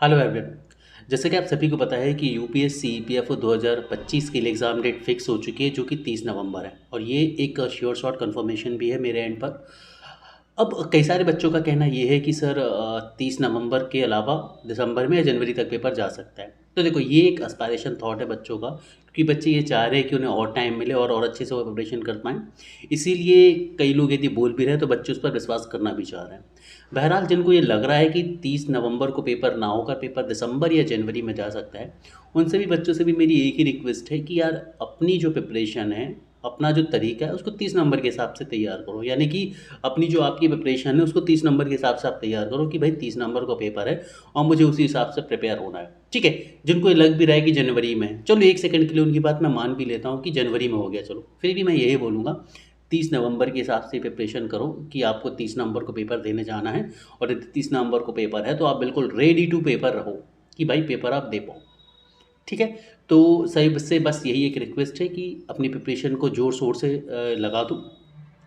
Hello everyone. जैसे कि आप सभी को पता है कि यूपीएससी ईपीएफओ 2025 के लिए एग्ज़ाम डेट फिक्स हो चुकी है जो कि 30 नवंबर है और ये एक श्योर शॉट कंफर्मेशन भी है मेरे एंड पर। अब कई सारे बच्चों का कहना ये है कि सर 30 नवंबर के अलावा दिसंबर में या जनवरी तक पेपर जा सकता है। तो देखो ये एक एस्पायरेशन थॉट है बच्चों का, क्योंकि बच्चे ये चाह रहे हैं कि उन्हें और टाइम मिले और अच्छे से वो प्रिपरेशन कर पाएँ। इसीलिए कई लोग यदि बोल भी रहे हैं तो बच्चे उस पर विश्वास करना भी चाह रहे हैं। बहरहाल जिनको ये लग रहा है कि 30 नवंबर को पेपर ना होकर पेपर दिसंबर या जनवरी में जा सकता है, उन सभी बच्चों से भी मेरी एक ही रिक्वेस्ट है कि यार अपनी जो प्रिपरेशन है, अपना जो तरीका है उसको 30 नंबर के हिसाब से तैयार करो। यानी कि अपनी जो आपकी प्रिपरेशन है उसको 30 नंबर के हिसाब से आप तैयार करो कि भाई 30 नंबर को पेपर है और मुझे उसी हिसाब से प्रिपेयर होना है। ठीक है, जिनको ये लग भी रहा है कि जनवरी में है, चलो एक सेकंड के लिए उनकी बात मैं मान भी लेता हूँ कि जनवरी में हो गया, चलो फिर भी मैं यही बोलूँगा 30 नवंबर के हिसाब से प्रिपरेशन करो कि आपको 30 नवंबर को पेपर देने जाना है। और यदि 30 नवंबर को पेपर है तो आप बिल्कुल रेडी टू पेपर रहो कि भाई पेपर आप दे पाओ। ठीक है, तो सही से बस यही एक रिक्वेस्ट है कि अपनी प्रिपरेशन को ज़ोर शोर से लगा दो,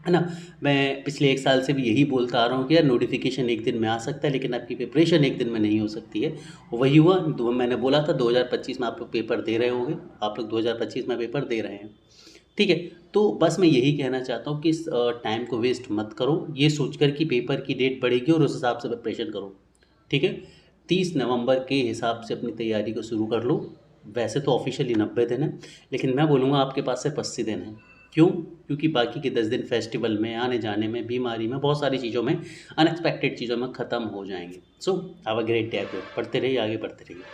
है ना। मैं पिछले एक साल से भी यही बोलता आ रहा हूँ कि यार नोटिफिकेशन एक दिन में आ सकता है लेकिन आपकी प्रिपरेशन एक दिन में नहीं हो सकती है। वही हुआ, मैंने बोला था 2025 में आप लोग पेपर दे रहे होंगे, आप लोग 2025 में पेपर दे रहे हैं। ठीक है, तो बस मैं यही कहना चाहता हूँ कि इस टाइम को वेस्ट मत करो ये सोचकर कि पेपर की डेट बढ़ेगी और उस हिसाब से प्रिपरेशन करो। ठीक है, 30 नवंबर के हिसाब से अपनी तैयारी को शुरू कर लो। वैसे तो ऑफिशियली 90 दिन है, लेकिन मैं बोलूँगा आपके पास सिर्फ 80 दिन है। क्यों? क्योंकि बाकी के 10 दिन फेस्टिवल में, आने जाने में, बीमारी में, बहुत सारी चीज़ों में, अनएक्सपेक्टेड चीज़ों में ख़त्म हो जाएंगे। So have a great day. पढ़ते रहिए, आगे बढ़ते रहिए।